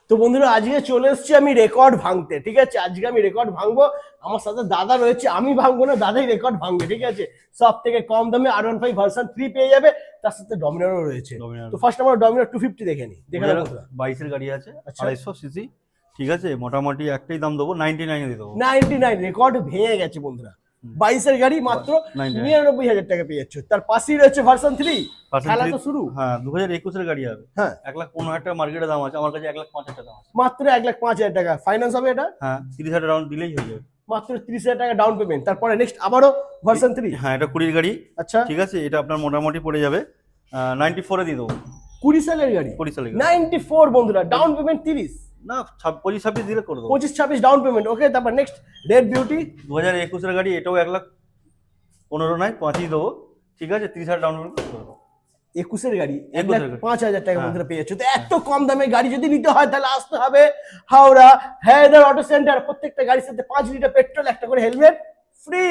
তো বন্ধুরা আজকে চলে এসেছি আমি রেকর্ড ভাঙতে, ঠিক আছে? আজকে আমি রেকর্ড ভাঙবো, আমার সাথে দাদা রয়েছে, আমি ভাঙবো না, দাদাই রেকর্ড ভাঙবে, ঠিক আছে? সব থেকে কম দামে R15 ভার্সন 3 পেয়ে যাবে, তার সাথে ডমিনারও রয়েছে। তো ফার্স্ট আমরা ডমিনার 250 দেখে নিই, দেখে নাও বন্ধুরা। 22 এর গাড়ি আছে, আচ্ছা। 250 সিসি, ঠিক আছে? মোটামুটি একটাই দাম দেবো, 99 এ দিয়ে দেবো। 99 রেকর্ড ভেঙে গেছে বন্ধুরা। 22 এর গাড়ি মাত্র 99,000 টাকা পেয়ে যাচ্ছে। তার পাশেই রয়েছে ভার্সন 3, খেলা তো শুরু। হ্যাঁ, 2021 এর গাড়ি হবে। হ্যাঁ, 1,15,000 টাকা মার্কেটে দাম আছে, আমার কাছে 1,05,000 টাকা দাম আছে। মাত্র 1,05,000 টাকা ফাইন্যান্স হবে এটা। হ্যাঁ, 30,000 রাউন্ড দিলেই হয়ে যাবে। মাত্র 30,000 টাকা ডাউন পেমেন্ট, তারপরে নেক্সট আবারও ভার্সন 3। হ্যাঁ, এটা 20 এর গাড়ি। আচ্ছা, ঠিক আছে, এটা আপনার মোটামুটি পড়ে যাবে 94 এ দিয়ে দেবো। 20 সালের গাড়ি, 20 সালের গাড়ি। 94 বন্ধুরা, ডাউন পেমেন্ট 30, না 25-26 দিলে করে দেবো। 25-26 ডাউন পেমেন্ট। ওকে, তারপর নেক্সট রেড বিউটি 2021 এর গাড়ি, এটাও 1,15,000 নয় 5ই দেবো, ঠিক আছে? 30,000 ডাউন পেমেন্ট করে দেবো। 21 এর গাড়ি 21 এর গাড়ি। 1,05,000 টাকা হ্যাঁ। বন্ধুরা পেয়ে যাচ্ছে। তো এত কম দামে গাড়ি যদি নিতে হয় তাহলে আসতে হবে হাওড়া হায়দার অটো সেন্টার। প্রত্যেকটা গাড়ির সাথে 5 লিটার পেট্রোল, একটা করে হেলমেট ফ্রি।